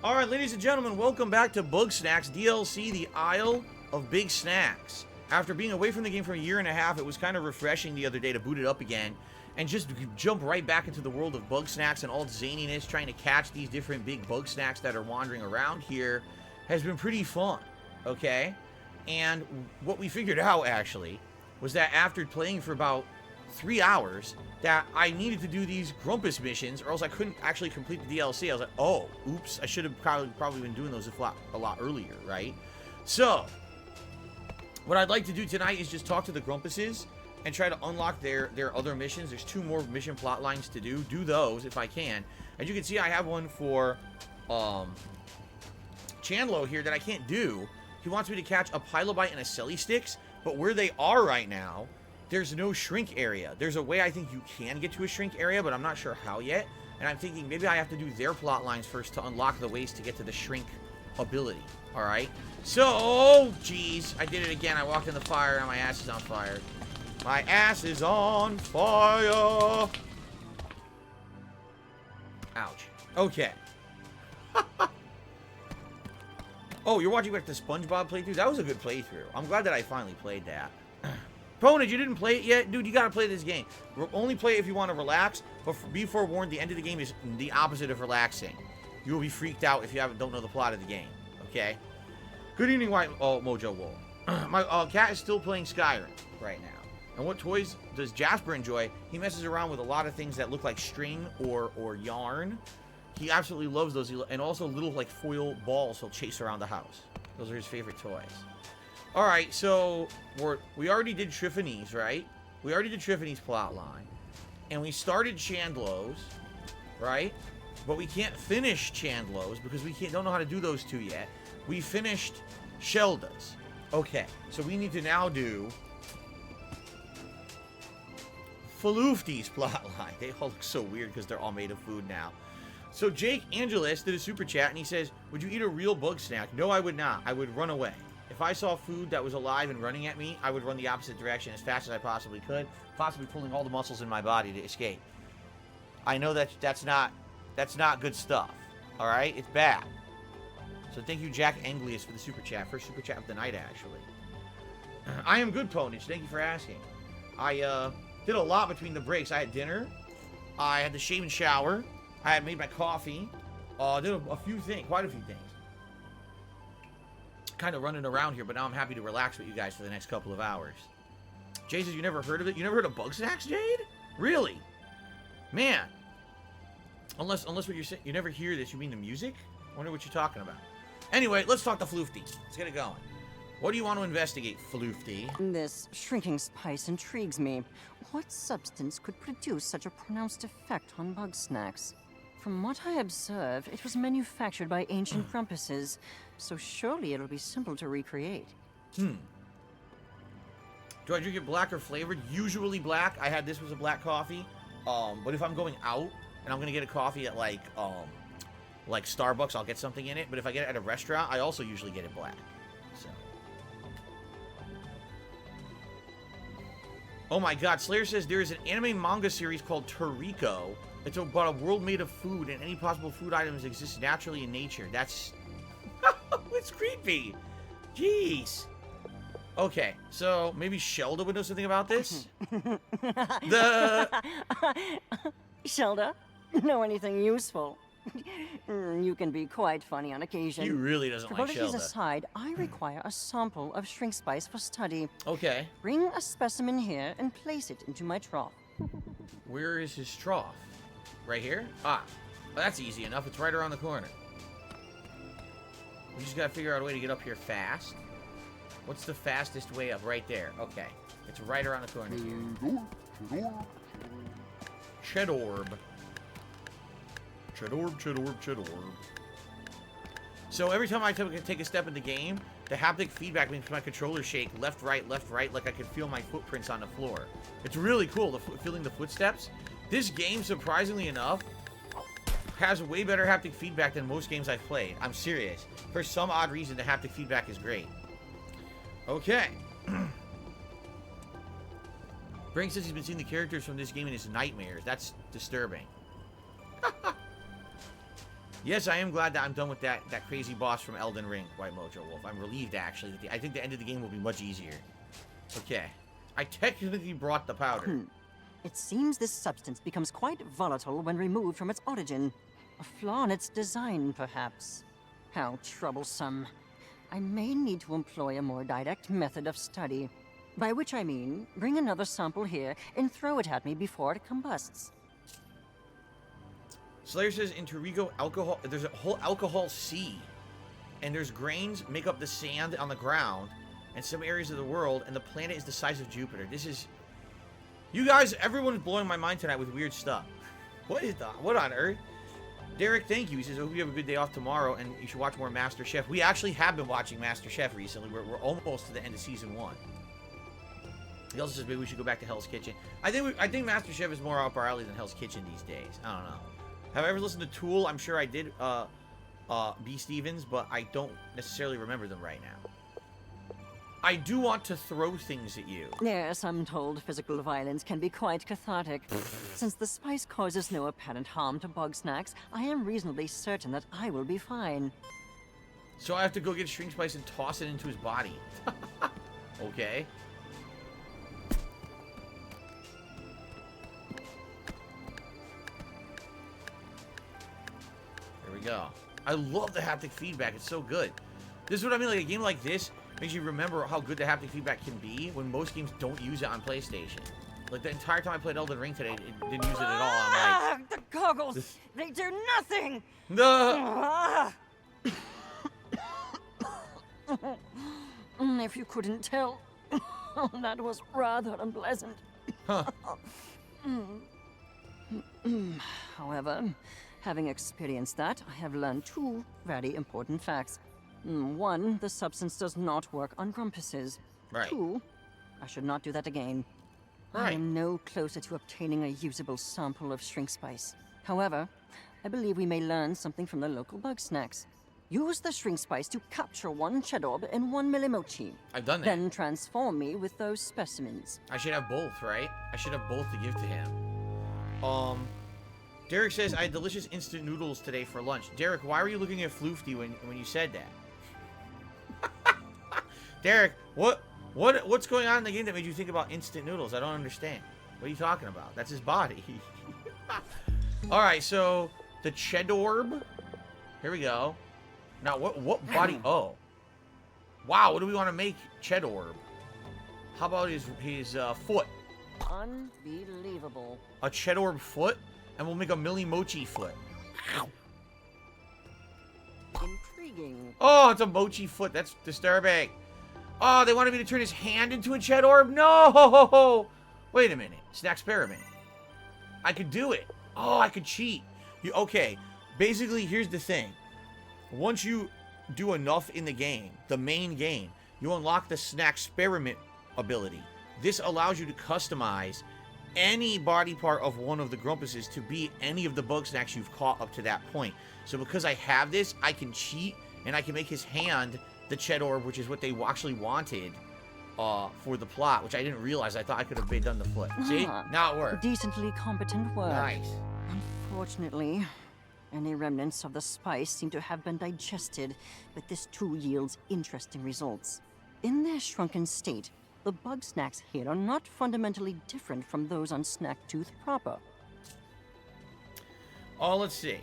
Alright, ladies and gentlemen, welcome back to Bugsnax DLC, the Isle of Bigsnax. After being away from the game for a year and a half, it was kind of refreshing the other day to boot it up again and just jump right back into the world of Bugsnax and all its zaniness, trying to catch these different big Bugsnax that are wandering around here has been pretty fun, okay? And what we figured out, actually, was that after playing for about 3 hours, that I needed to do these Grumpus missions, or else I couldn't actually complete the DLC. I was like, oh, oops, I should have probably been doing those a lot earlier, right? So, what I'd like to do tonight is just talk to the Grumpuses and try to unlock their other missions. There's 2 more mission plot lines to do. Do those if I can. As you can see, I have one for Chandlo here that I can't do. He wants me to catch a Pilobite and a Selly Sticks, but where they are right now, there's no shrink area. There's a way I think you can get to a shrink area, but I'm not sure how yet. And I'm thinking maybe I have to do their plot lines first to unlock the ways to get to the shrink ability. Alright? So, geez, I did it again. I walked in the fire and my ass is on fire. My ass is on fire. Ouch. Okay. Oh, you're watching like the SpongeBob playthrough? That was a good playthrough. I'm glad that I finally played that. Ponage, you didn't play it yet? Dude, you gotta play this game. Only play it if you want to relax, but be forewarned, the end of the game is the opposite of relaxing. You will be freaked out if you don't know the plot of the game. Okay? Good evening, Mojo Wolf. My cat is still playing Skyrim right now. And what toys does Jasper enjoy? He messes around with a lot of things that look like string or yarn. He absolutely loves those. And also little like foil balls he'll chase around the house. Those are his favorite toys. Alright, so we already did Triffany's, right? We already did Triffany's plotline. And we started Chandlo's, right? But we can't finish Chandlo's because we don't know how to do those 2 yet. We finished Shelda's. Okay, so we need to now do Floofty's plotline. They all look so weird because they're all made of food now. So Jake Angelis did a super chat and he says, would you eat a real bug snack? No, I would not. I would run away. If I saw food that was alive and running at me, I would run the opposite direction as fast as I possibly could, possibly pulling all the muscles in my body to escape. I know that's not good stuff. All right, it's bad. So thank you, Jack Anglius, for the super chat. First super chat of the night, actually. I am good, Ponage. Thank you for asking. I did a lot between the breaks. I had dinner. I had to shave and shower. I had made my coffee. Did a few things, quite a few things. Kind of running around here, but now I'm happy to relax with you guys for the next couple of hours. Jay says you never heard of it? You never heard of Bugsnax, Jade? Really? Man. Unless what you're saying, you never hear this, you mean the music? I wonder what you're talking about. Anyway, let's talk to Floofty. Let's get it going. What do you want to investigate, Floofty? This shrinking spice intrigues me. What substance could produce such a pronounced effect on Bugsnax? From what I observed, it was manufactured by ancient Grumpuses, so surely it'll be simple to recreate. Do I drink it black or flavored? Usually black. I had this was a black coffee. But if I'm going out and I'm gonna get a coffee at like Starbucks, I'll get something in it. But if I get it at a restaurant, I also usually get it black. So. Oh my God! Slayer says there is an anime manga series called Toriko. It's about a world made of food, and any possible food items exist naturally in nature. That's... it's creepy. Jeez. Okay, so maybe Shelda would know something about this? Shelda? Know anything useful? You can be quite funny on occasion. He really doesn't like Frivolities Shelda. aside, I require a sample of shrink spice for study. Okay. Bring a specimen here and place it into my trough. Where is his trough? Right here? Ah, well, that's easy enough. It's right around the corner. We just gotta figure out a way to get up here fast. What's the fastest way up? Right there. Okay. It's right around the corner here. Chedorb. Chedorb. So every time I take a step in the game, the haptic feedback makes my controller shake left, right, like I can feel my footprints on the floor. It's really cool, feeling the footsteps. This game, surprisingly enough, has way better haptic feedback than most games I've played. I'm serious. For some odd reason, the haptic feedback is great. Okay. Brink says he's been seeing the characters from this game in his nightmares. That's disturbing. Yes, I am glad that I'm done with that crazy boss from Elden Ring, White Mojo Wolf. I'm relieved, actually. I think the end of the game will be much easier. Okay. I technically brought the powder. It seems this substance becomes quite volatile when removed from its origin. A flaw in its design, perhaps. How troublesome. I may need to employ a more direct method of study. By which I mean, bring another sample here and throw it at me before it combusts. Slayer says in Torrigo, alcohol, there's a whole alcohol sea. And there's grains make up the sand on the ground and some areas of the world, and the planet is the size of Jupiter. This is... You guys, everyone's blowing my mind tonight with weird stuff. What on earth? Derek, thank you. He says, I hope you have a good day off tomorrow, and you should watch more Master Chef. We actually have been watching Master Chef recently. We're almost to the end of season 1. He also says maybe we should go back to Hell's Kitchen. I think Master Chef is more up our alley than Hell's Kitchen these days. I don't know. Have I ever listened to Tool? I'm sure I did, B. Stevens, but I don't necessarily remember them right now. I do want to throw things at you. Yes, I'm told physical violence can be quite cathartic. Since the spice causes no apparent harm to Bugsnax, I am reasonably certain that I will be fine. So I have to go get string spice and toss it into his body. Okay. There we go. I love the haptic feedback. It's so good. This is what I mean. Like a game like this makes you remember how good the haptic feedback can be when most games don't use it on PlayStation. Like the entire time I played Elden Ring today, it didn't use it at all. I'm like, the goggles! They do nothing! No. If you couldn't tell, that was rather unpleasant. Huh. However, having experienced that, I have learned 2 very important facts. 1, the substance does not work on grumpuses. Right. 2, I should not do that again. I Right. am no closer to obtaining a usable sample of shrink spice. However, I believe we may learn something from the local Bugsnax. Use the shrink spice to capture 1 Chedorb and 1 Millimochi. I've done that. Then transform me with those specimens. I should have both, right? I should have both to give to him. Derek says, I had delicious instant noodles today for lunch. Derek, why were you looking at Floofty when you said that? Derek, what's going on in the game that made you think about instant noodles? I don't understand. What are you talking about? That's his body. Alright, so the Chedorb. Here we go. Now, what body? Oh. Wow, what do we want to make Chedorb? How about his foot? Unbelievable. A Chedorb foot? And we'll make a Millimochi foot. Intriguing. Oh, it's a mochi foot. That's disturbing. Oh, they wanted me to turn his hand into a Chedorb? No! Wait a minute. It's an experiment. I could do it. Oh, I could cheat. Okay, basically, here's the thing. Once you do enough in the game, the main game, you unlock the snack experiment ability. This allows you to customize any body part of one of the grumpuses to be any of the Bugsnax you've caught up to that point. So because I have this, I can cheat, and I can make his hand the Chedorb, which is what they actually wanted for the plot, which I didn't realize. I thought I could have done the foot. See? Now it worked. Decently competent work. Nice. Unfortunately, any remnants of the spice seem to have been digested, but this too yields interesting results. In their shrunken state, the Bugsnax here are not fundamentally different from those on Snacktooth proper. Oh, let's see.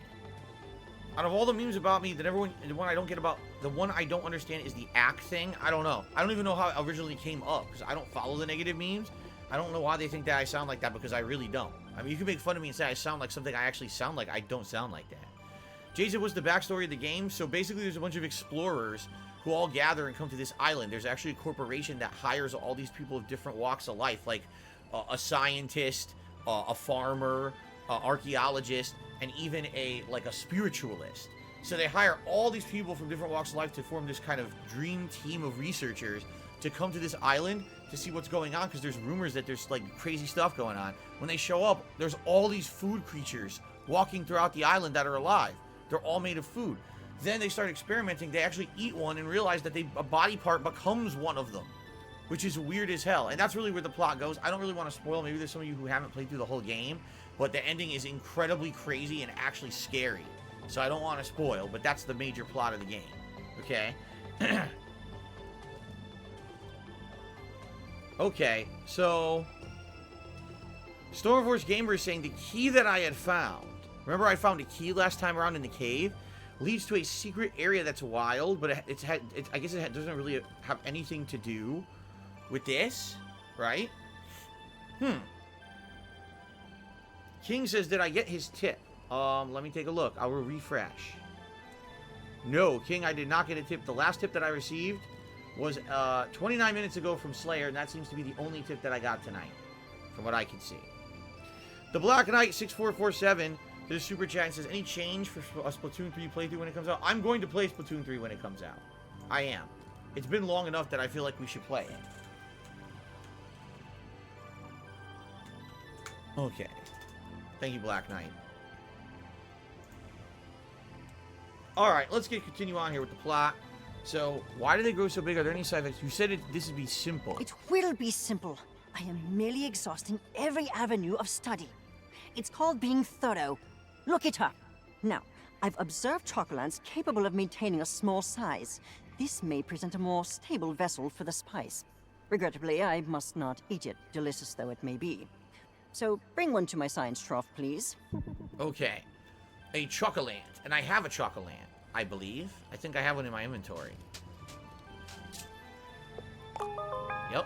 Out of all the memes about me that everyone, the one I don't get about, the one I don't understand is the act thing. I don't know. I don't even know how it originally came up, because I don't follow the negative memes. I don't know why they think that I sound like that, because I really don't. I mean, you can make fun of me and say I sound like something I actually sound like. I don't sound like that. Jason, what's the backstory of the game? So basically, there's a bunch of explorers who all gather and come to this island. There's actually a corporation that hires all these people of different walks of life, like a scientist, a farmer, archaeologist, and even a spiritualist. So they hire all these people from different walks of life to form this kind of dream team of researchers to come to this island to see what's going on, because there's rumors that there's like crazy stuff going on. When they show up, there's all these food creatures walking throughout the island that are alive. They're all made of food. Then they start experimenting. They actually eat one and realize that a body part becomes one of them, which is weird as hell. And that's really where the plot goes. I don't really want to spoil. Maybe there's some of you who haven't played through the whole game, but the ending is incredibly crazy and actually scary. So I don't want to spoil, but that's the major plot of the game. Okay? Okay, so Stormforce Gamer is saying the key that I had found, remember I found a key last time around in the cave, leads to a secret area that's wild, but I guess it doesn't really have anything to do with this, right? King says, did I get his tip? Let me take a look. I will refresh. No, King, I did not get a tip. The last tip that I received was 29 minutes ago from Slayer, and that seems to be the only tip that I got tonight, from what I can see. The Black Knight 6447 did a super chat and says, any change for a Splatoon 3 playthrough when it comes out? I'm going to play Splatoon 3 when it comes out. I am. It's been long enough that I feel like we should play it. Okay. Thank you, Black Knight. Alright, let's continue on here with the plot. So, why do they grow so big? Are there any side effects? You said this would be simple. It will be simple. I am merely exhausting every avenue of study. It's called being thorough. Look it up. Now, I've observed chocolants capable of maintaining a small size. This may present a more stable vessel for the spice. Regrettably, I must not eat it, delicious though it may be. So, bring one to my science trough, please. Okay. A chocolant. And I have a chocolant, I believe. I think I have one in my inventory. Yep.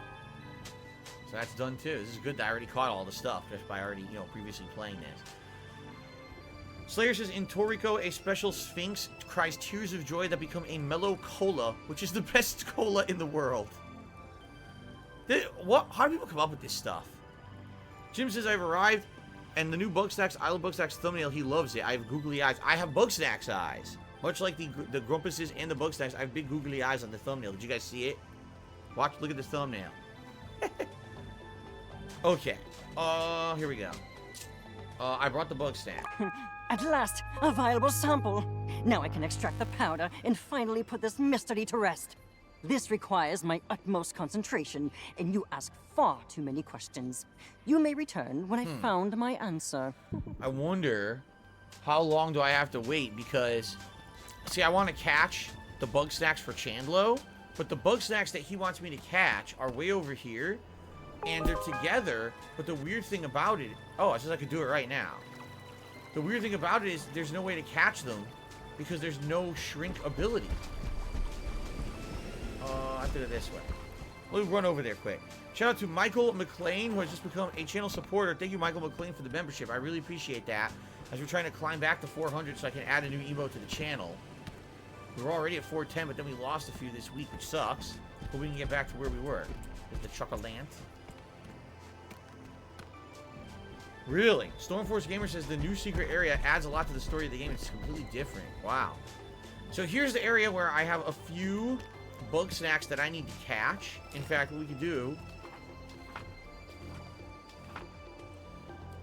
So that's done too. This is good that I already caught all the stuff just by already, previously playing this. Slayer says, in Toriko, a special sphinx cries tears of joy that become a mellow cola, which is the best cola in the world. How do people come up with this stuff? Jim says, I've arrived, and the new Bugsnax, Isle of Bigsnax thumbnail, he loves it. I have googly eyes. I have Bugsnax eyes. Much like the Grumpuses and the Bugsnax, I have big googly eyes on the thumbnail. Did you guys see it? Look at this thumbnail. Okay. Here we go. I brought the Bugsnax. At last, a viable sample. Now I can extract the powder and finally put this mystery to rest. This requires my utmost concentration, and you ask far too many questions. You may return when I found my answer. I wonder how long do I have to wait, because, see, I want to catch the Bugsnax for Chandlo, but the Bugsnax that he wants me to catch are way over here, and they're together, but the weird thing about it, it says I could do it right now. The weird thing about it is there's no way to catch them, because there's no shrink ability. I have to go this way. We'll run over there quick. Shout out to Michael McLean, who has just become a channel supporter. Thank you, Michael McLean, for the membership. I really appreciate that. As we're trying to climb back to 400 so I can add a new emote to the channel. We were already at 410, but then we lost a few this week, which sucks. But we can get back to where we were. With the chocolant. Really? Stormforce Gamer says the new secret area adds a lot to the story of the game. It's completely different. Wow. So here's the area where I have a few Bugsnax that I need to catch. In fact, what we could do,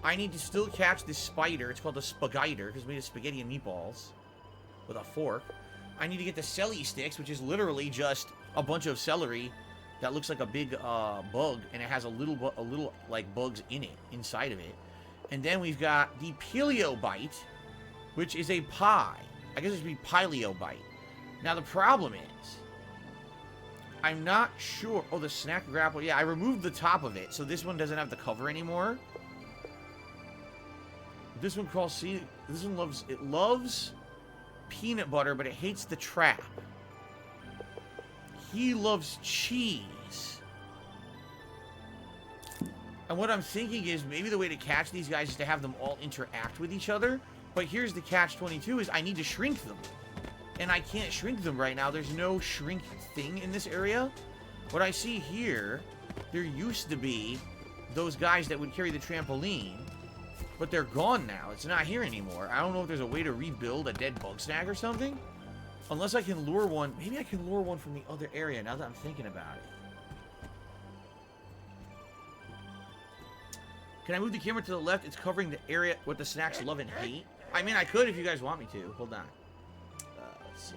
I need to still catch this spider. It's called the Spagiter, because we made spaghetti and meatballs with a fork. I need to get the Celly Sticks, which is literally just a bunch of celery that looks like a big bug, and it has a little like bugs in it, inside of it. And then we've got the Paleobite, which is a pie. I guess it should be Pileobite. Now the problem is, I'm not sure. Oh, the snack grapple. Yeah, I removed the top of it, so this one doesn't have the cover anymore. This one crawls. See, this one loves peanut butter, but it hates the trap. He loves cheese. And what I'm thinking is maybe the way to catch these guys is to have them all interact with each other. But here's the catch-22 is I need to shrink them. And I can't shrink them right now. There's no shrink thing in this area. What I see here, there used to be those guys that would carry the trampoline. But they're gone now. It's not here anymore. I don't know if there's a way to rebuild a dead Bugsnax or something. Unless I can lure one. Maybe I can lure one from the other area now that I'm thinking about it. Can I move the camera to the left? It's covering the area what the snacks love and hate. I mean, I could if you guys want me to. Hold on. Let's see.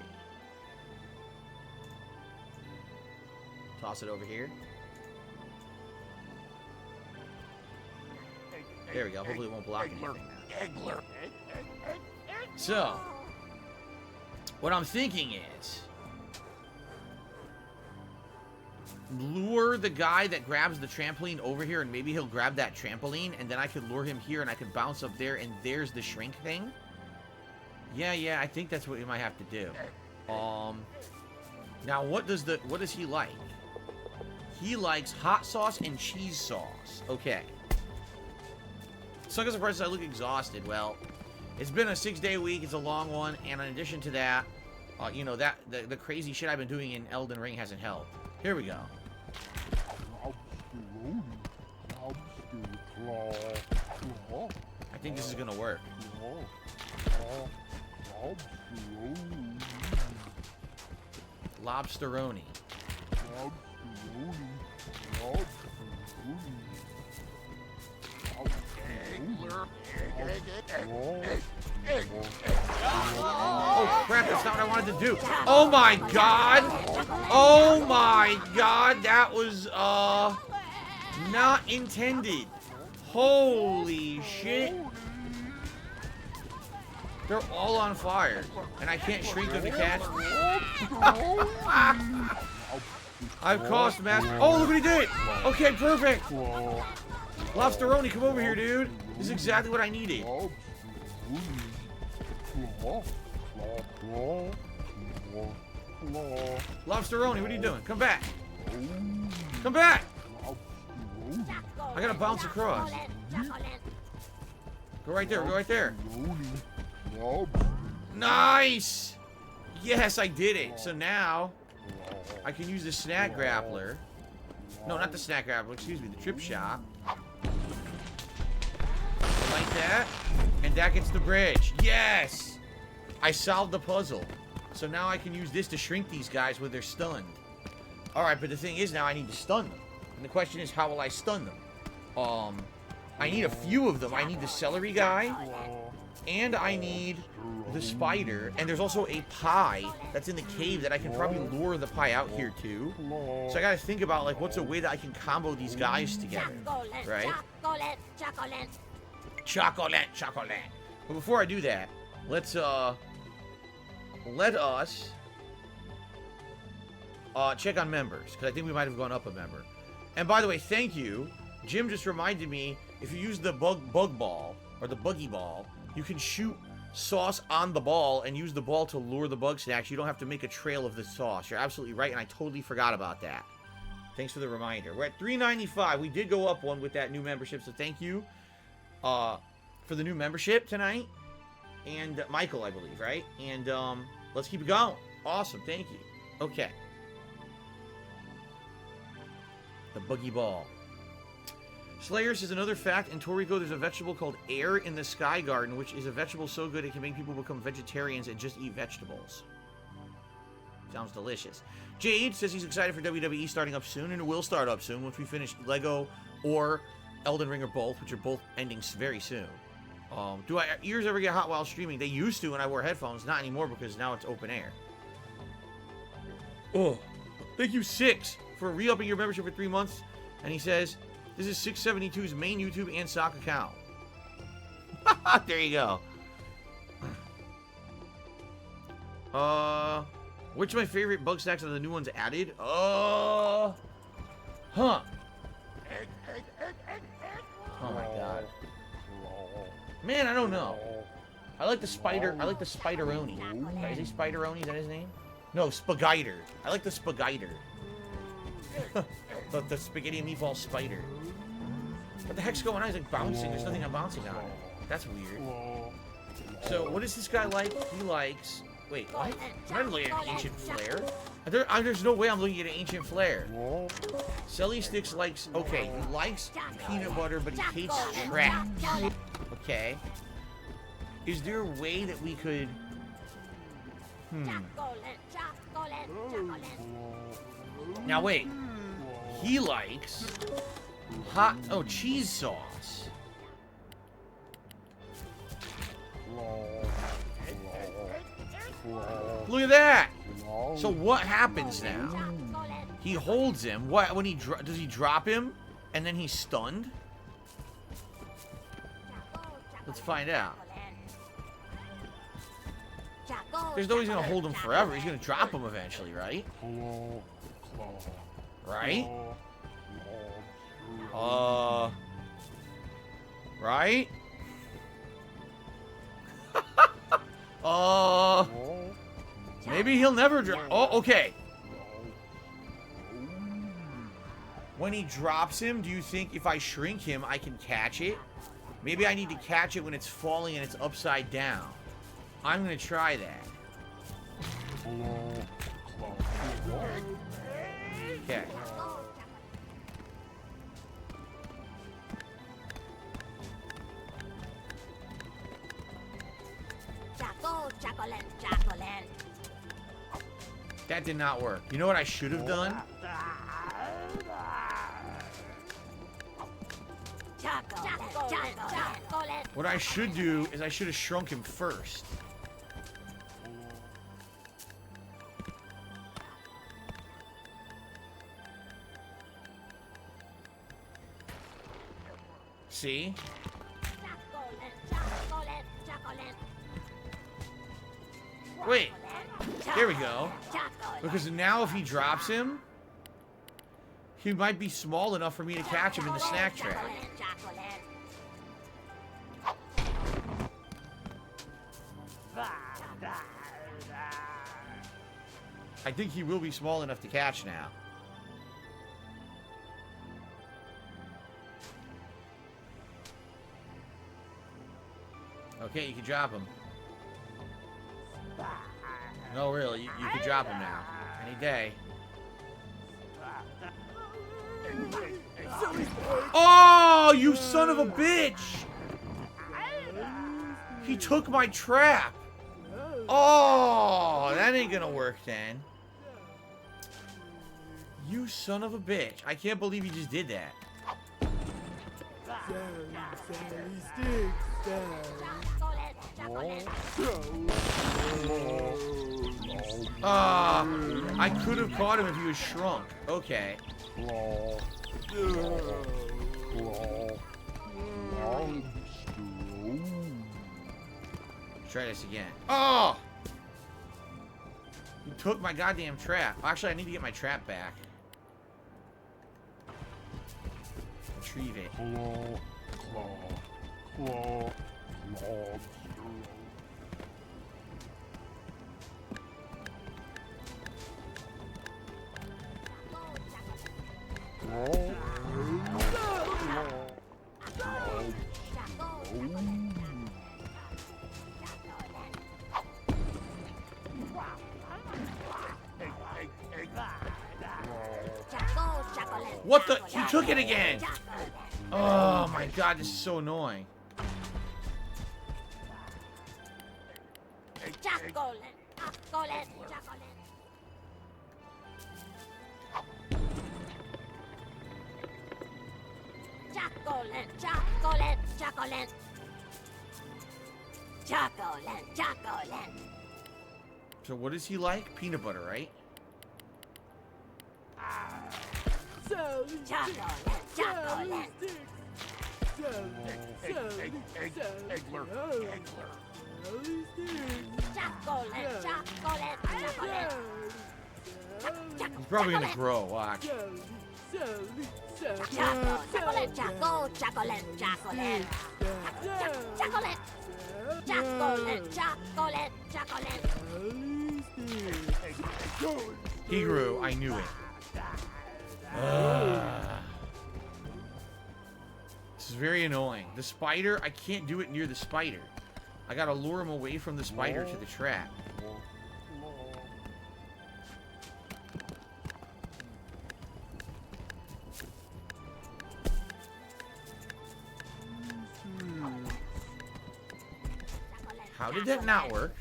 Toss it over here. There we go. Hopefully it won't block anything now. So, What I'm thinking is lure the guy that grabs the trampoline over here, and maybe he'll grab that trampoline, and then I could lure him here, and I could bounce up there, and there's the shrink thing. Yeah, I think that's what we might have to do. Now what does he like? He likes hot sauce and cheese sauce. Okay. Suck as a person, I look exhausted. Well, it's been a 6-day week. It's a long one, and in addition to that, you know, that the crazy shit I've been doing in Elden Ring hasn't helped. Here we go. I think this is gonna work. Lobsteroni. Oh crap, that's not what I wanted to do. Oh my god! Oh my god, that was not intended. Holy shit. They're all on fire, and I can't shrink them to catch them. I've caused mass. Oh, look what he did! Okay, perfect. Lobsteroni, come over here, dude. This is exactly what I needed. Lobsteroni, what are you doing? Come back. Come back! I gotta bounce across. Go right there, go right there. Nice! Yes, I did it. So now, I can use the snack grappler. No, not the snack grappler, excuse me, the trip shot. Like that. And that gets the bridge. Yes! I solved the puzzle. So now I can use this to shrink these guys when they're stunned. Alright, but the thing is now I need to stun them. And the question is, how will I stun them? I need a few of them. I need the celery guy. And I need the spider. And there's also a pie that's in the cave that I can probably lure the pie out here too. So I gotta think about, like, what's a way that I can combo these guys together. Right? Chocolate. But before I do that, let us check on members, because I think we might have gone up a member. And by the way, thank you. Jim just reminded me, if you use the bug ball, or the buggy ball, you can shoot sauce on the ball and use the ball to lure the Bugsnax. You don't have to make a trail of the sauce. You're absolutely right, and I totally forgot about that. Thanks for the reminder. We're at 395. We did go up one with that new membership, so thank you for the new membership tonight. And Michael, I believe, right? And let's keep it going. Awesome, thank you. Okay. The buggy ball. Slayer says, another fact, in Toriko there's a vegetable called air in the sky garden, which is a vegetable so good it can make people become vegetarians and just eat vegetables. Sounds delicious. Jade says he's excited for WWE starting up soon, and it will start up soon once we finish Lego or Elden Ring or both, which are both ending very soon. Do our ears ever get hot while streaming? They used to when I wore headphones, not anymore because now it's open air. Oh, thank you, Six, for re-upping your membership for 3 months. And he says, this is 672's main YouTube and sock account. There you go. Which of my favorite Bugsnax are the new ones added? Huh. Oh my god. Man, I don't know. I like the spider. I like the Spideroni. Is he Spideroni? Is that his name? No, Spagiter. I like the Spagiter. the spaghetti and meatball spider. What the heck's going on? He's like bouncing. There's nothing I'm bouncing on. That's weird. So, what does this guy like? He likes... Wait, what? I'm not looking at an ancient flare. There's no way I'm looking at an ancient flare. Selly Sticks likes... Okay, he likes peanut butter, but he hates traps. Okay. Is there a way that we could... Now, wait. He likes... hot... Oh, cheese sauce. Look at that! So what happens now? He holds him. What when he does he drop him and then he's stunned? Let's find out. There's no way he's gonna hold him forever. He's gonna drop him eventually, right? Right? Right? Maybe he'll never drop. Oh, okay. When he drops him, do you think if I shrink him, I can catch it? Maybe I need to catch it when it's falling and it's upside down. I'm gonna try that. Okay. That did not work. You know what I should have done? What I should do is I should have shrunk him first. See? Wait. There we go. Because now if he drops him, he might be small enough for me to catch him in the snack trap. I think he will be small enough to catch now. Okay, you can drop him. No, really, you can drop him now. Any day. Oh, you son of a bitch! He took my trap. Oh, that ain't gonna work then. You son of a bitch. I can't believe he just did that. I could have caught him if he was shrunk. Okay. Try this again. Oh! You took my goddamn trap. Actually, I need to get my trap back. Retrieve it. What the? He took it again! Oh my god, this is so annoying. So what is he like? Peanut butter, right? He's probably gonna grow, watch. He grew, I knew it. This is very annoying. The spider, I can't do it near the spider. I gotta lure him away from the spider to the trap. How did that not work?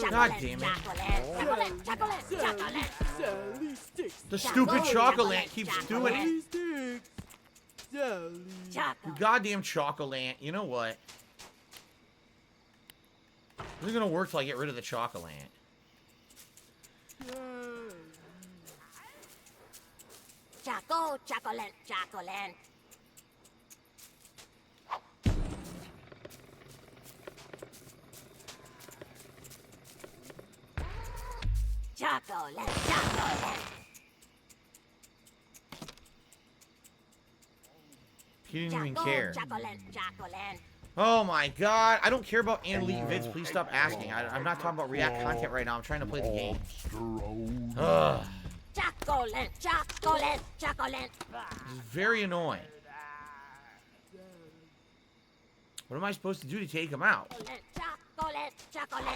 God damn it. The stupid chocolate keeps doing it. You goddamn chocolate. You know what? This is gonna work till I get rid of the chocolate. Chocolate. He didn't even care. Chocolate. Oh my god. I don't care about analytic vids. Please stop asking. I'm not talking about React content right now. I'm trying to play the game. Ugh. Chocolate. This is very annoying. What am I supposed to do to take him out? Chocolate.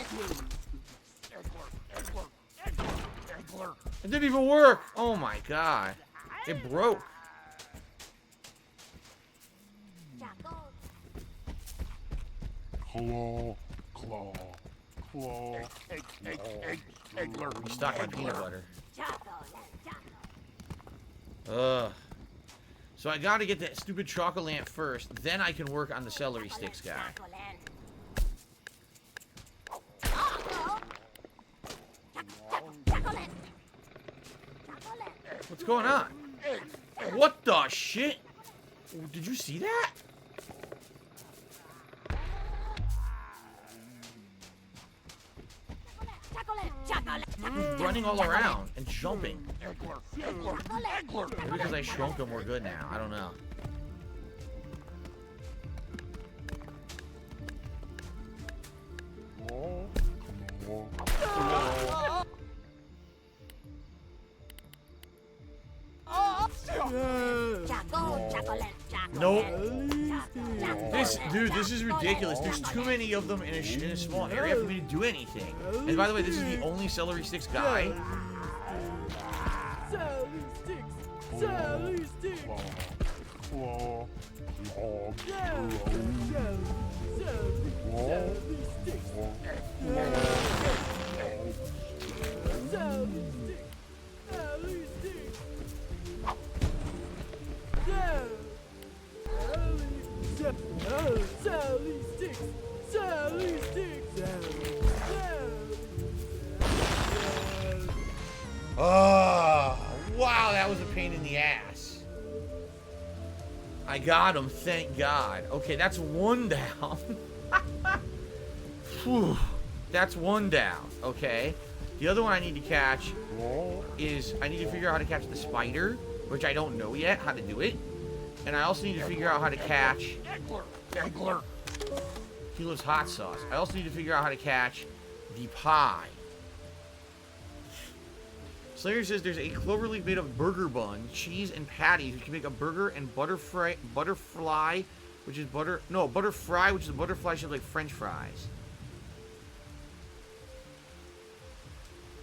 It didn't even work. Oh my god. It broke. Claw. He's stuck on peanut butter. Ugh. So I gotta get that stupid chocolate lamp first, then I can work on the celery sticks guy. What's going on? What the shit? Did you see that? He's running all around and jumping. Maybe because I shrunk him, we're good now. I don't know. Nope. This is ridiculous. There's too many of them in a small area for me to do anything. And by the way, this is the only celery sticks guy. Celery sticks. Claw. Oh, wow, that was a pain in the ass. I got him, thank God. Okay, that's one down. Whew, that's one down, okay? The other one I need to catch is, I need to figure out how to catch the spider, which I don't know yet how to do it. And I also need to figure out how to catch... He loves hot sauce. I also need to figure out how to catch the pie. Slayer says there's a clover leaf made of burger bun, cheese, and patties. You can make a burger and butterfly, which is butterfry, which is a butterfly shaped like French fries.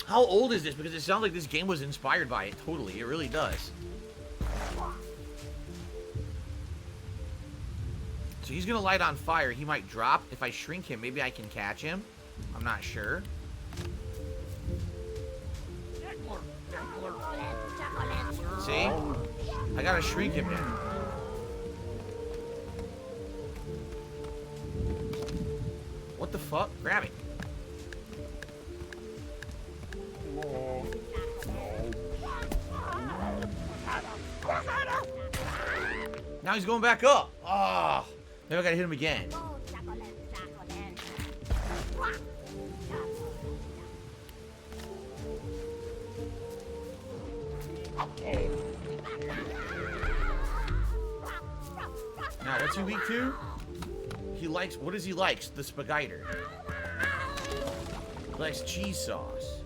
How old is this? Because it sounds like this game was inspired by it. Totally, it really does. So he's gonna light on fire. He might drop. If I shrink him, maybe I can catch him. I'm not sure. See? I gotta shrink him now. What the fuck? Grab it. Now he's going back up. Ah, oh, maybe I gotta hit him again. Now, what's he weak to? He likes, what does he like? The spaghetti. He likes cheese sauce.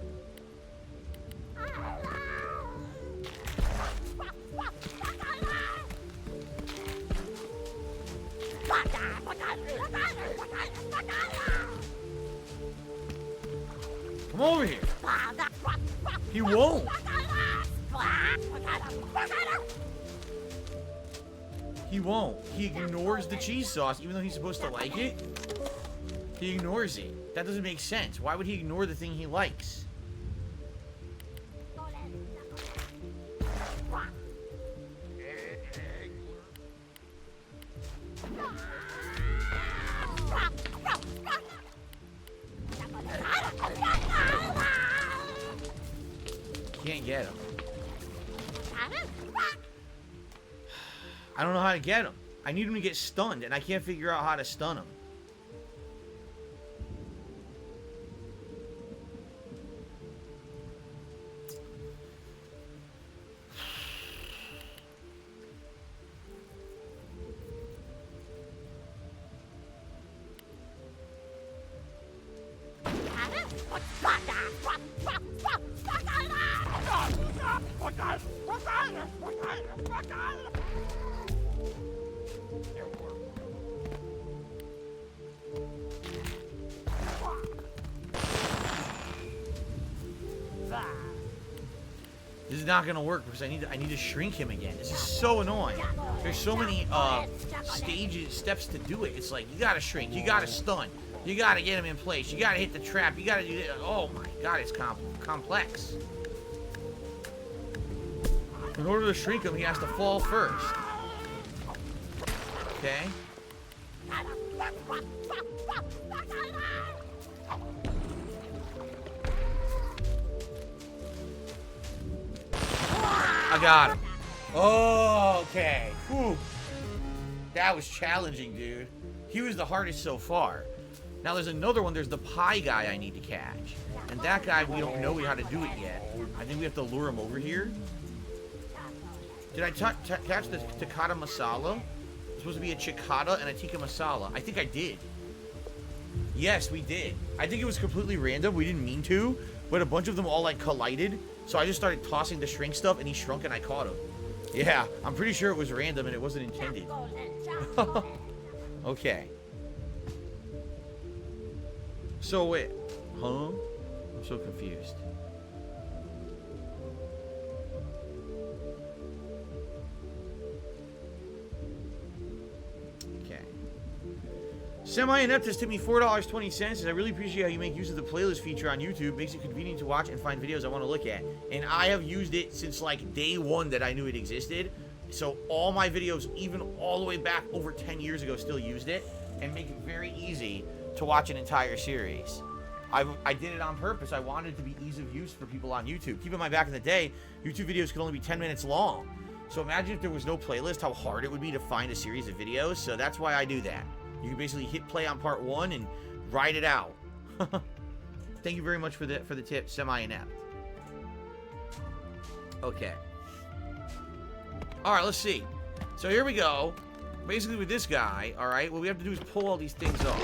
Come over here. He won't. He won't. He ignores the cheese sauce, even though he's supposed to like it. He ignores it. That doesn't make sense. Why would he ignore the thing he likes? can't get him. I don't know how to get him. I need him to get stunned, and I can't figure out how to stun him. This is not gonna work because I need to shrink him again. This is so annoying. There's so many steps to do it. It's like you gotta shrink, you gotta stun, you gotta get him in place, you gotta hit the trap, you gotta do that. Oh my god, it's complex. In order to shrink him, he has to fall first. Okay. I got him. Oh, okay. Whew. That was challenging, dude. He was the hardest so far. Now there's another one. There's the pie guy I need to catch. And that guy, we don't know how to do it yet. I think we have to lure him over here. Did I catch the tikka masala? It's supposed to be a chikata and a tikka masala. I think I did. Yes, we did. I think it was completely random. We didn't mean to. But a bunch of them all, like, collided. So I just started tossing the shrink stuff, and he shrunk, and I caught him. Yeah, I'm pretty sure it was random, and it wasn't intended. Okay. So, wait. Huh? I'm so confused. Okay. Semi-inept has tipped me $4.20, and I really appreciate how you make use of the playlist feature on YouTube. Makes it convenient to watch and find videos I want to look at. And I have used it since like day one that I knew it existed. So all my videos, even all the way back over 10 years ago, still used it, and make it very easy to watch an entire series. I did it on purpose. I wanted it to be ease of use for people on YouTube. Keep in mind, back in the day, YouTube videos could only be 10 minutes long. So imagine if there was no playlist, how hard it would be to find a series of videos. So that's why I do that. You can basically hit play on part 1 and ride it out. Thank you very much for the tip, semi-inept. Okay. Alright, let's see. So here we go. Basically with this guy, alright, what we have to do is pull all these things off.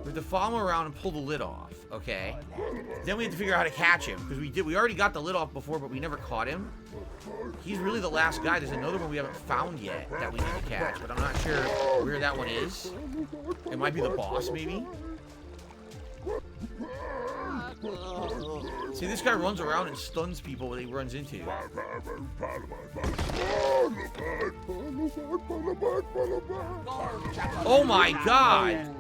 We have to follow him around and pull the lid off, okay? Then we have to figure out how to catch him, because we already got the lid off before, but we never caught him. He's really the last guy. There's another one we haven't found yet that we need to catch, but I'm not sure where that one is. It might be the boss, maybe? See, this guy runs around and stuns people when he runs into. Oh my god!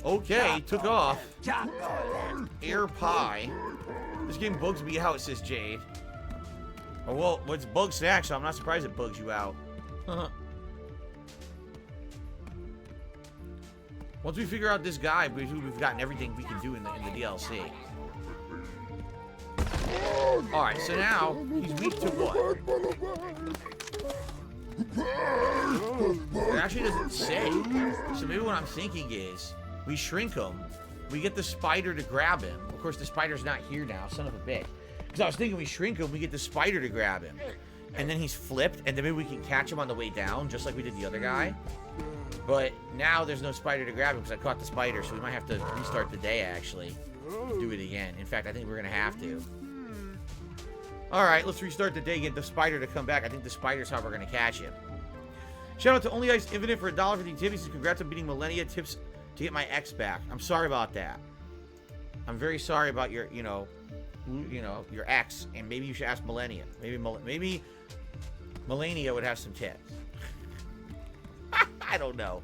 Okay, took off. Air pie. This game bugs me out, says Jade. Oh, well, it's Bugsnax, so I'm not surprised it bugs you out. Once we figure out this guy, we've gotten everything we can do in the DLC. Alright, so now, he's weak to what? It actually doesn't say. So maybe what I'm thinking is, we shrink him, we get the spider to grab him. Of course, the spider's not here now, son of a bitch. Because I was thinking we shrink him, we get the spider to grab him. And then he's flipped, and then maybe we can catch him on the way down, just like we did the other guy. But now there's no spider to grab him because I caught the spider, so we might have to restart the day, actually. Do it again. In fact, I think we're going to have to. Alright, let's restart the day, get the spider to come back. I think the spider's how we're going to catch him. Shout out to Only Ice Infinite for $1.50 tip. He says, congrats on beating Millennia. Tips to get my ex back. I'm sorry about that. I'm very sorry about your, your ex, and maybe you should ask Millennia. Maybe Melania would have some tips. I don't know.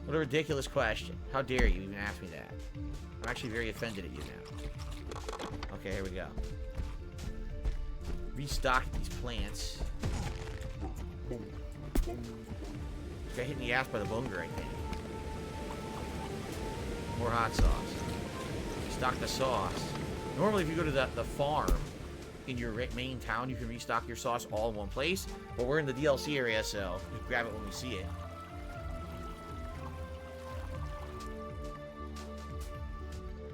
What a ridiculous question. How dare you even ask me that? I'm actually very offended at you now. Okay, here we go. Restock these plants. Got hit in the ass by the bunger, I think. More hot sauce. Stock the sauce. Normally, if you go to the farm in your main town, you can restock your sauce all in one place. But we're in the DLC area, so just grab it when we see it.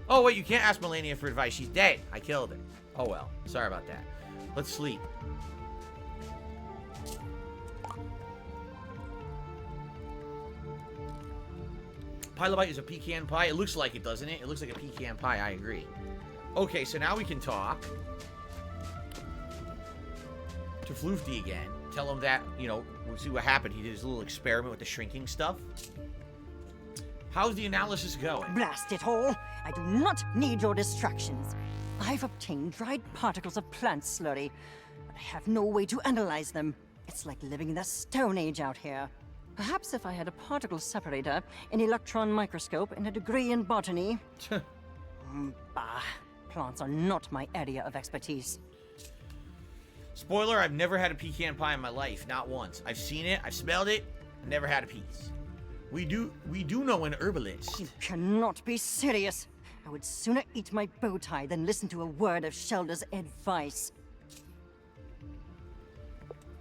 Oh, wait, you can't ask Melania for advice. She's dead. I killed her. Oh, well. Sorry about that. Let's sleep. Pilobite is a pecan pie. It looks like it, doesn't it? It looks like a pecan pie. I agree. Okay, so now we can talk to Floofty again. Tell him that, you know, we'll see what happened. He did his little experiment with the shrinking stuff. How's the analysis going? Blast it all! I do not need your distractions. I've obtained dried particles of plant slurry, but I have no way to analyze them. It's like living in the Stone Age out here. Perhaps if I had a particle separator, an electron microscope, and a degree in botany. Bah, plants are not my area of expertise. Spoiler, I've never had a pecan pie in my life. Not once. I've seen it, I've smelled it, never had a piece. We do know an herbalist. You cannot be serious. I would sooner eat my bow tie than listen to a word of Shelda's advice.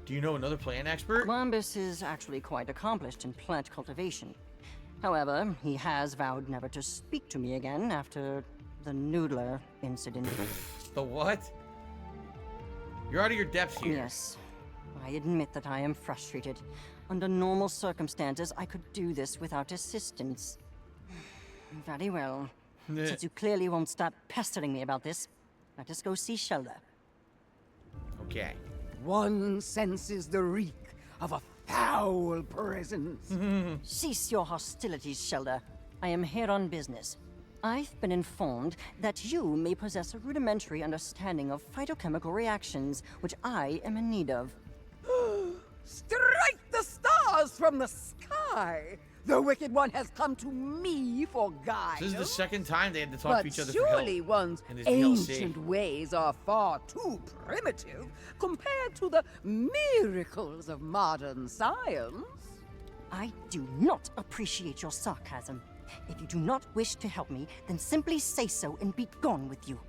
Do you know another plant expert? Wambus is actually quite accomplished in plant cultivation. However, he has vowed never to speak to me again after the noodler incident. The what? You're out of your depth here. Yes. I admit that I am frustrated. Under normal circumstances, I could do this without assistance. Very well. Since you clearly won't stop pestering me about this, let us go see Shelda. Okay. One senses the reek of a foul presence. Cease your hostilities, Shelda. I am here on business. I've been informed that you may possess a rudimentary understanding of phytochemical reactions, which I am in need of. Strike the stars from the sky! The Wicked One has come to me for guidance. This is the second time they had to talk But to each other for help. surely one's in this DLC. ancient ways are far too primitive compared to the miracles of modern science. I do not appreciate your sarcasm. If you do not wish to help me, then simply say so and be gone with you.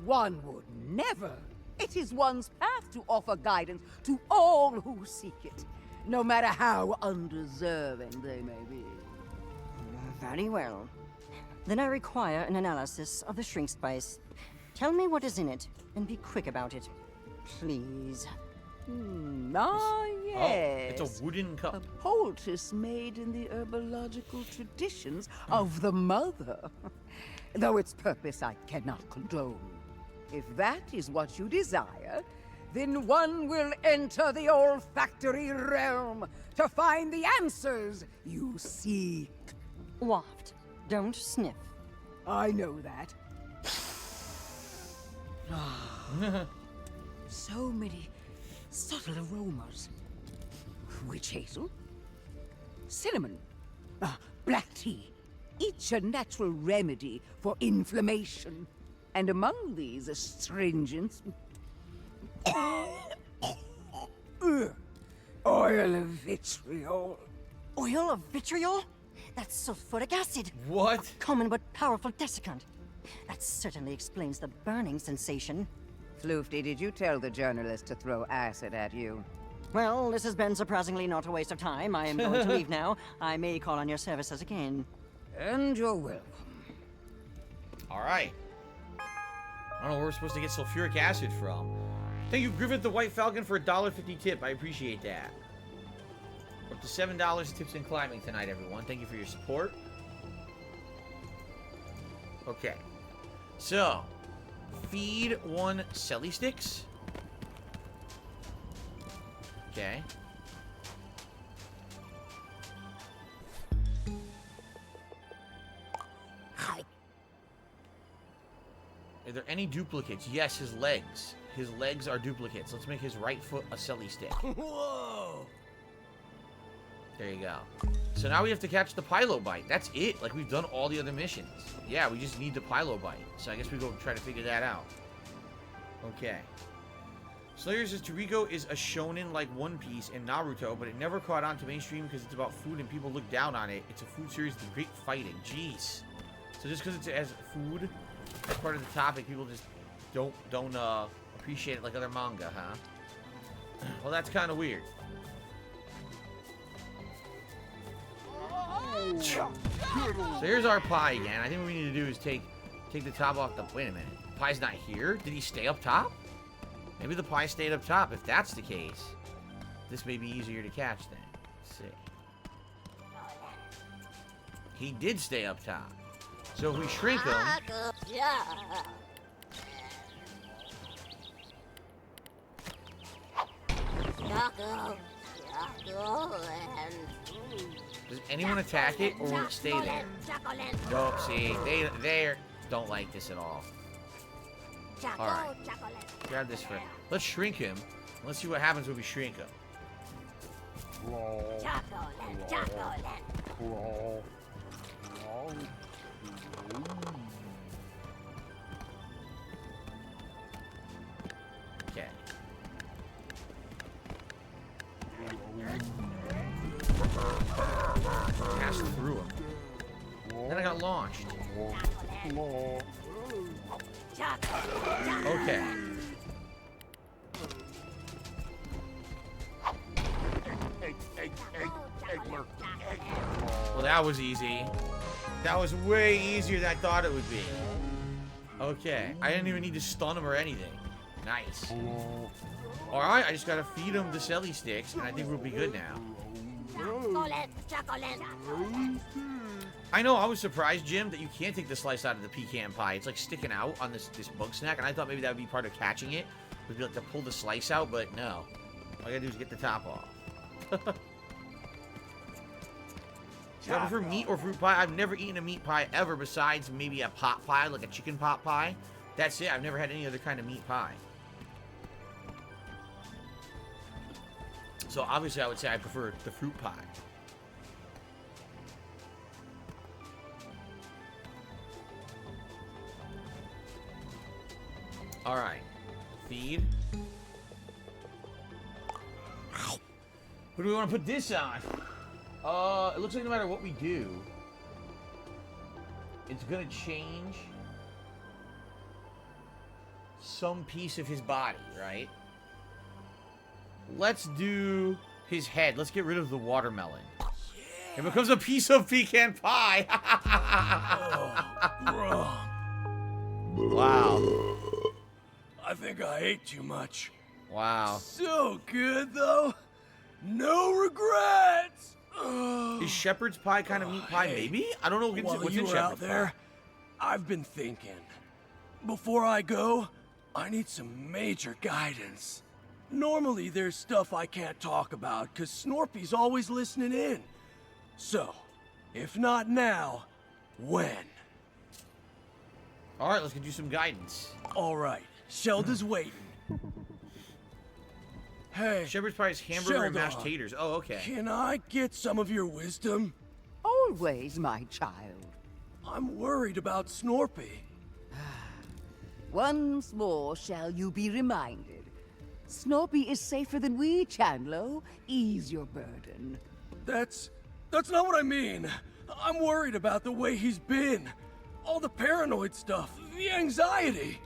One would never. It is one's path to offer guidance to all who seek it, no matter how undeserving they may be. Very well. Then I require an analysis of the shrink spice. Tell me what is in it, and be quick about it. Please. Yes. Oh, it's a wooden A cup. poultice made in the herbological traditions of the mother. Though its purpose I cannot condone. If that is what you desire, then one will enter the olfactory realm to find the answers you seek. Waft. Don't sniff. I know that. So many subtle aromas. Witch hazel, cinnamon, black tea, each a natural remedy for inflammation. And among these astringents, oil of vitriol. Oil of vitriol? That's sulfuric acid. What? Common but powerful desiccant. That certainly explains the burning sensation. Floofty, did you tell the journalist to throw acid at you? Well, this has been surprisingly not a waste of time. I am going to leave now. I may call on your services again. And you're welcome. All right. I don't know where we're supposed to get sulfuric acid from. Thank you, Griffith the White Falcon, for a $1.50 tip. I appreciate that. We're up to $7 tips in climbing tonight, everyone. Thank you for your support. Okay. So, feed one Selly Sticks. Okay. Hi. Are there any duplicates? Yes, his legs. His legs are duplicates. Let's make his right foot a Selly Stick. Whoa. There you go. So now we have to catch the Pilobite. That's it. Like, we've done all the other missions. Yeah, we just need the Pilobite. So I guess we go try to figure that out. Okay. Slayer says Toriko is a shonen like One Piece and Naruto, but it never caught on to mainstream because it's about food and people look down on it. It's a food series with great fighting. Jeez. So just because it's as food, as part of the topic, people just don't appreciate it like other manga, huh? Well, that's kind of weird. So here's our pie again. I think what we need to do is take the top off the... Wait a minute. Pie's not here? Did he stay up top? Maybe the pie stayed up top. If that's the case, this may be easier to catch then. Let's see. He did stay up top. So if we shrink him... Does anyone attack it or will it stay there? Nope, see, they don't like this at all. Alright. Grab this for... Let's shrink him. Let's see what happens when we shrink him. Okay. Passed through him. Then I got launched. Okay. Well, that was easy. That was way easier than I thought it would be. Okay. I didn't even need to stun him or anything. Nice. Alright, I just gotta feed him the celly sticks, and I think we'll be good now. I know, I was surprised, Jim, that you can't take the slice out of the pecan pie. It's like sticking out on this bug snack, and I thought maybe that would be part of catching it. Would be like to pull the slice out, but no. All I gotta do is get the top off. Do I prefer meat or fruit pie? I've never eaten a meat pie ever besides maybe a pot pie, like a chicken pot pie. That's it. I've never had any other kind of meat pie. So obviously I would say I prefer the fruit pie. Alright. Feed. What do we want to put this on? It looks like no matter what we do, it's gonna change some piece of his body, right? Let's do his head. Let's get rid of the watermelon. Yeah. It becomes a piece of pecan pie. Wow. I think I ate too much. Wow. So good, though. No regrets. Is shepherd's pie kind of meat pie? Hey, Maybe? I don't know what's you in were shepherd's out there, pie. I've been thinking. Before I go, I need some major guidance. Normally, there's stuff I can't talk about, because Snorpy's always listening in. So, if not now, when? Alright, let's get you some guidance. Alright, Shelda's waiting. Hey, Shepherd's pie is hamburger and mashed Shelda, taters. Oh, okay. can I get some of your wisdom? Always, my child. I'm worried about Snorpy. Once more shall you be reminded. Snorpy is safer than we, Chandlo. Ease your burden. That's not what I mean. I'm worried about the way he's been. All the paranoid stuff, the anxiety.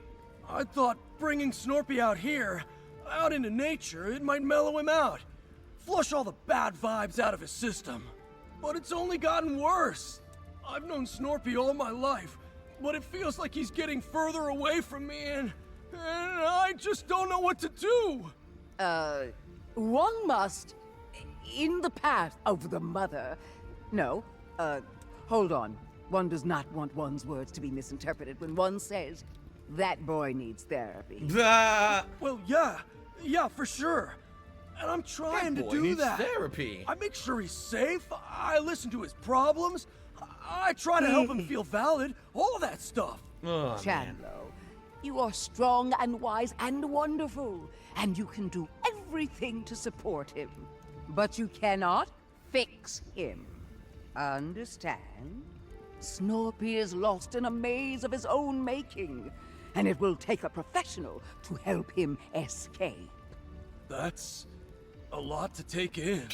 I thought bringing Snorpy out here, out into nature, it might mellow him out. Flush all the bad vibes out of his system. But it's only gotten worse. I've known Snorpy all my life, but it feels like he's getting further away from me and I just don't know what to do. One must, in the path of the mother. No, hold on. One does not want one's words to be misinterpreted when one says, that boy needs therapy. Well, yeah, for sure. And I'm trying to do that. Therapy. I make sure he's safe. I listen to his problems. I try to help him feel valid. All of that stuff. Oh, Chandlo, you are strong and wise and wonderful, and you can do everything to support him. But you cannot fix him. Understand? Snorpy is lost in a maze of his own making, and it will take a professional to help him escape. That's a lot to take in.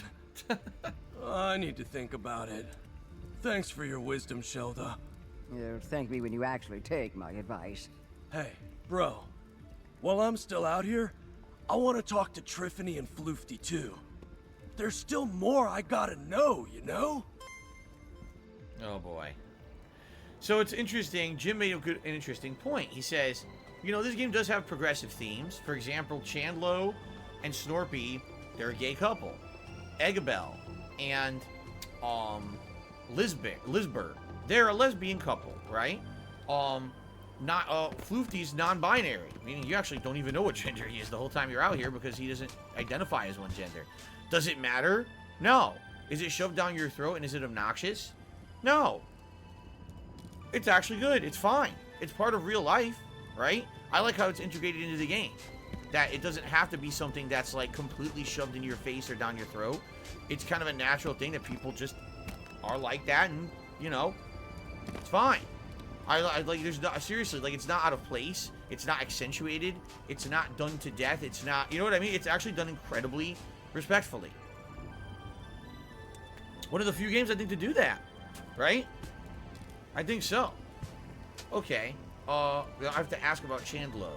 I need to think about it. Thanks for your wisdom, Shelda. You'll thank me when you actually take my advice. Hey, bro. While I'm still out here, I want to talk to Triffany and Floofty too. There's still more I gotta know, you know? Oh boy. So it's interesting. Jim made an interesting point. He says, you know, this game does have progressive themes. For example, Chandlo and Snorpy, they're a gay couple. Eggabell and Lisbert, they're a lesbian couple, right? Floofty's non-binary, meaning you actually don't even know what gender he is the whole time you're out here because he doesn't identify as one gender. Does it matter? No. Is it shoved down your throat and is it obnoxious? No. It's actually good. It's fine. It's part of real life, right? I like how it's integrated into the game. That it doesn't have to be something that's like completely shoved into your face or down your throat. It's kind of a natural thing that people just are like that, and you know, it's fine. I like, there's not, seriously, like, it's not out of place. It's not accentuated. It's not done to death. It's not, you know what I mean? It's actually done incredibly respectfully. One of the few games I think to do that, right? I think so. Okay. I have to ask about Chandlo.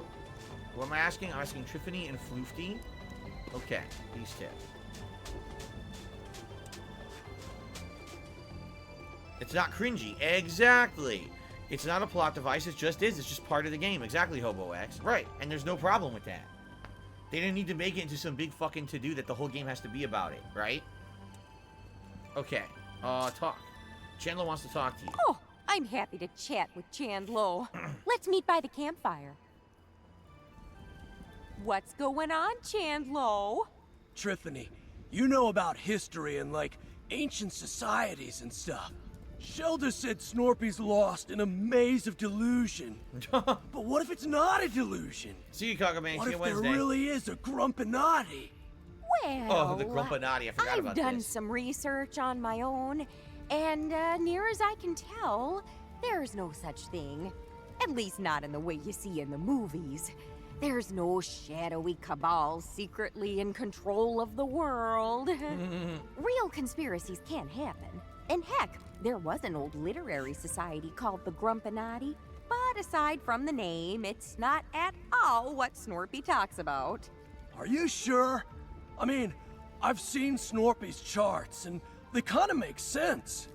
What am I asking? I'm asking Triffany and Floofty. Okay, these two. It's not cringy. Exactly. It's not a plot device. It just is. It's just part of the game. Exactly, Hobo X. Right. And there's no problem with that. They didn't need to make it into some big fucking to-do that the whole game has to be about it. Right? Okay. Talk. Chandler wants to talk to you. Oh, I'm happy to chat with Chandlo. Let's meet by the campfire. What's going on, Chandlo? Triffany, you know about history and, like, ancient societies and stuff. Shelda said Snorpy's lost in a maze of delusion. But what if it's not a delusion? See you, Cockaman. What See you if there Wednesday. really is a Grumpinati? Well, Oh, the Grumpinati. I forgot about I've done this. some research on my own, and near as I can tell, there's no such thing. At least not in the way you see in the movies. There's no shadowy cabal secretly in control of the world. Real conspiracies can happen. And heck, there was an old literary society called the Grumpinati. But aside from the name, it's not at all what Snorpy talks about. Are you sure? I mean, I've seen Snorpy's charts, and they kind of make sense.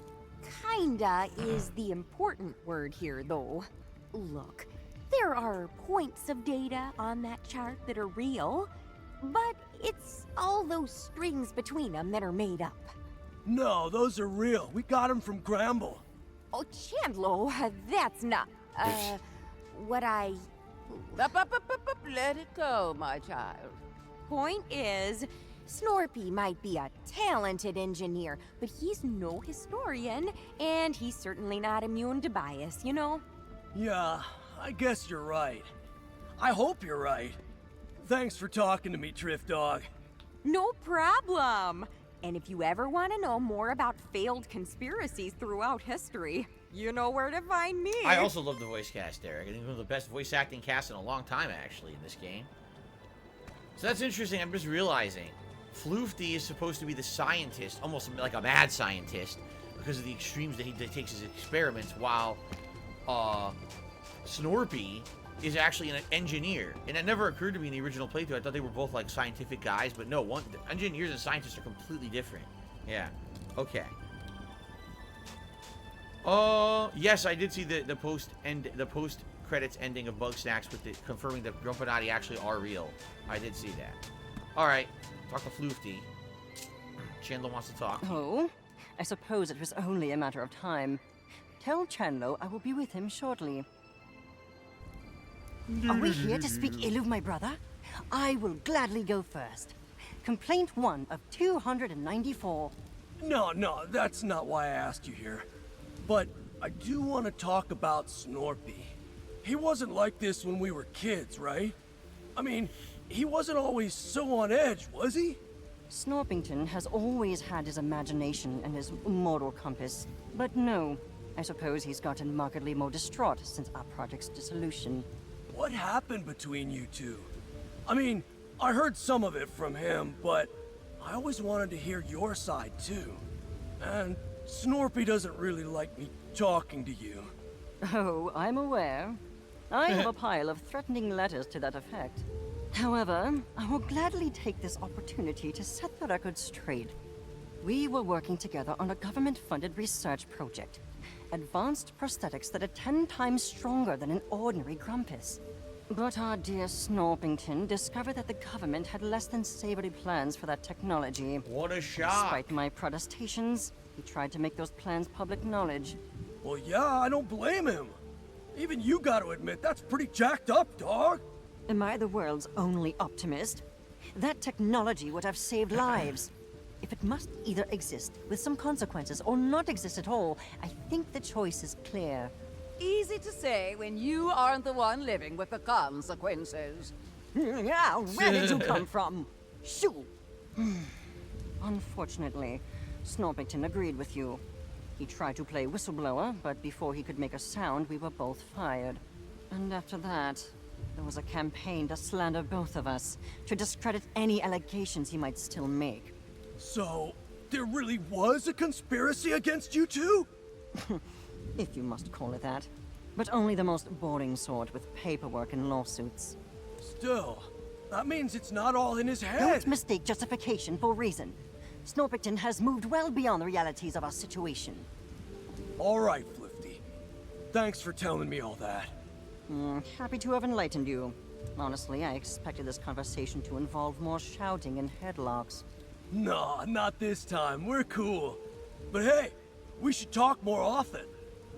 Kinda is the important word here, though. Look, there are points of data on that chart that are real, but it's all those strings between them that are made up. No, those are real. We got them from Gramble. Oh, Chandlo, that's not, what I... Let it go, my child. Point is, Snorpy might be a talented engineer, but he's no historian, and he's certainly not immune to bias, you know? Yeah, I guess you're right. I hope you're right. Thanks for talking to me, Triff Dog. No problem. And if you ever want to know more about failed conspiracies throughout history, you know where to find me. I also love the voice cast, Derek. I think one of the best voice acting casts in a long time, actually, in this game. So that's interesting. I'm just realizing Floofty is supposed to be the scientist, almost like a mad scientist, because of the extremes that he takes his experiments, while Snorpy is actually an engineer. And that never occurred to me in the original playthrough. I thought they were both like scientific guys, but no, engineers and scientists are completely different. Yeah. Okay. Yes, I did see the post credits ending of Bugsnax with the confirming that Grumpinati actually are real. I did see that. All right, talk to Floofty. Chandler wants to talk. Oh, I suppose it was only a matter of time. Tell Chandlo I will be with him shortly. Are we here to speak ill of my brother? I will gladly go first. Complaint 1 of 294. No, that's not why I asked you here. But I do want to talk about Snorpy. He wasn't like this when we were kids, right? I mean, he wasn't always so on edge, was he? Snorpington has always had his imagination and his moral compass. But no, I suppose he's gotten markedly more distraught since our project's dissolution. What happened between you two? I mean, I heard some of it from him, but I always wanted to hear your side too. And Snorpy doesn't really like me talking to you. Oh, I'm aware. I have a pile of threatening letters to that effect. However, I will gladly take this opportunity to set the record straight. We were working together on a government-funded research project. Advanced prosthetics that are 10 times stronger than an ordinary Grumpus. But our dear Snorpington discovered that the government had less than savory plans for that technology. What a shock. Despite my protestations, he tried to make those plans public knowledge. Well, yeah, I don't blame him. Even you gotta admit, that's pretty jacked up, dog. Am I the world's only optimist? That technology would have saved lives. If it must either exist with some consequences or not exist at all, I think the choice is clear. Easy to say when you aren't the one living with the consequences. Yeah, where did you come from? Shoo! Unfortunately, Snorpington agreed with you. He tried to play whistleblower, but before he could make a sound, we were both fired. And after that, there was a campaign to slander both of us, to discredit any allegations he might still make. So, there really was a conspiracy against you two? If you must call it that. But only the most boring sort with paperwork and lawsuits. Still, that means it's not all in his head. Don't mistake justification for reason. Snorpington has moved well beyond the realities of our situation. All right, Flifty. Thanks for telling me all that. Happy to have enlightened you. Honestly, I expected this conversation to involve more shouting and headlocks. Nah, not this time. We're cool. But hey, we should talk more often.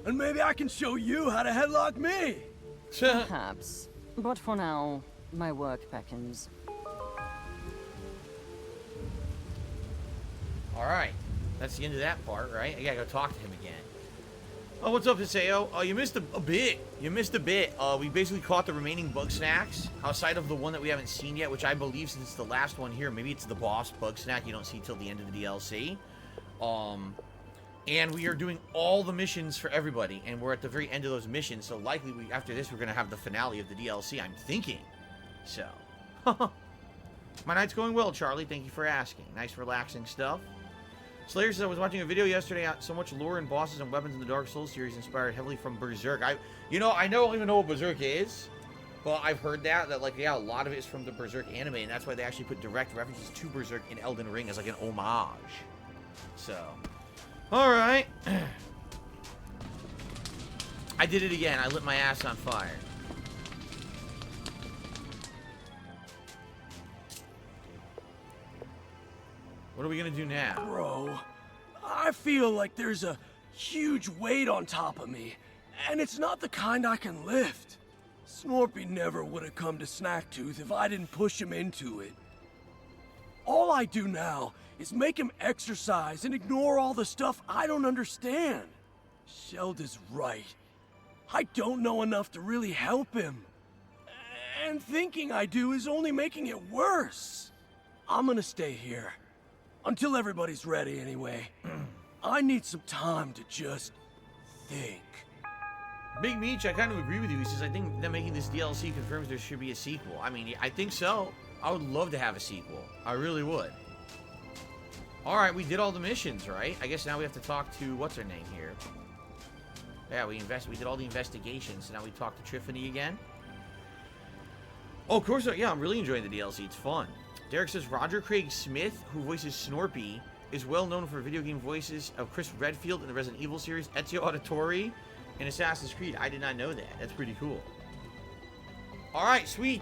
And maybe I can show you how to headlock me. Perhaps. But for now, my work beckons. Alright. That's the end of that part, right? I gotta go talk to him again. Oh, what's up, Hiseo? Oh, you missed a bit. You missed a bit. We basically caught the remaining Bugsnax outside of the one that we haven't seen yet, which I believe, since it's the last one here, maybe it's the boss Bugsnax you don't see till the end of the DLC. And we are doing all the missions for everybody, and we're at the very end of those missions, so likely after this we're gonna have the finale of the DLC, I'm thinking. So, my night's going well, Charlie. Thank you for asking. Nice, relaxing stuff. Slayer says, I was watching a video yesterday on so much lore and bosses and weapons in the Dark Souls series inspired heavily from Berserk. I don't even know what Berserk is, but I've heard that like, yeah, a lot of it is from the Berserk anime, and that's why they actually put direct references to Berserk in Elden Ring as like an homage. So, alright. I did it again. I lit my ass on fire. What are we gonna do now? Bro, I feel like there's a huge weight on top of me, and it's not the kind I can lift. Snorpy never would have come to Snacktooth if I didn't push him into it. All I do now is make him exercise and ignore all the stuff I don't understand. Shelda's right. I don't know enough to really help him. And thinking I do is only making it worse. I'm gonna stay here. Until everybody's ready, anyway. I need some time to just think. Big Meech, I kind of agree with you. He says, I think that making this DLC confirms there should be a sequel. I mean, I think so. I would love to have a sequel. I really would. Alright, we did all the missions, right? I guess now we have to talk to, what's her name here? Yeah, we did all the investigations, so now we talk to Triffany again. Oh, of course, yeah, I'm really enjoying the DLC. It's fun. Derek says, Roger Craig Smith, who voices Snorpy, is well known for video game voices of Chris Redfield in the Resident Evil series, Ezio Auditore, and Assassin's Creed. I did not know that. That's pretty cool. Alright, sweet.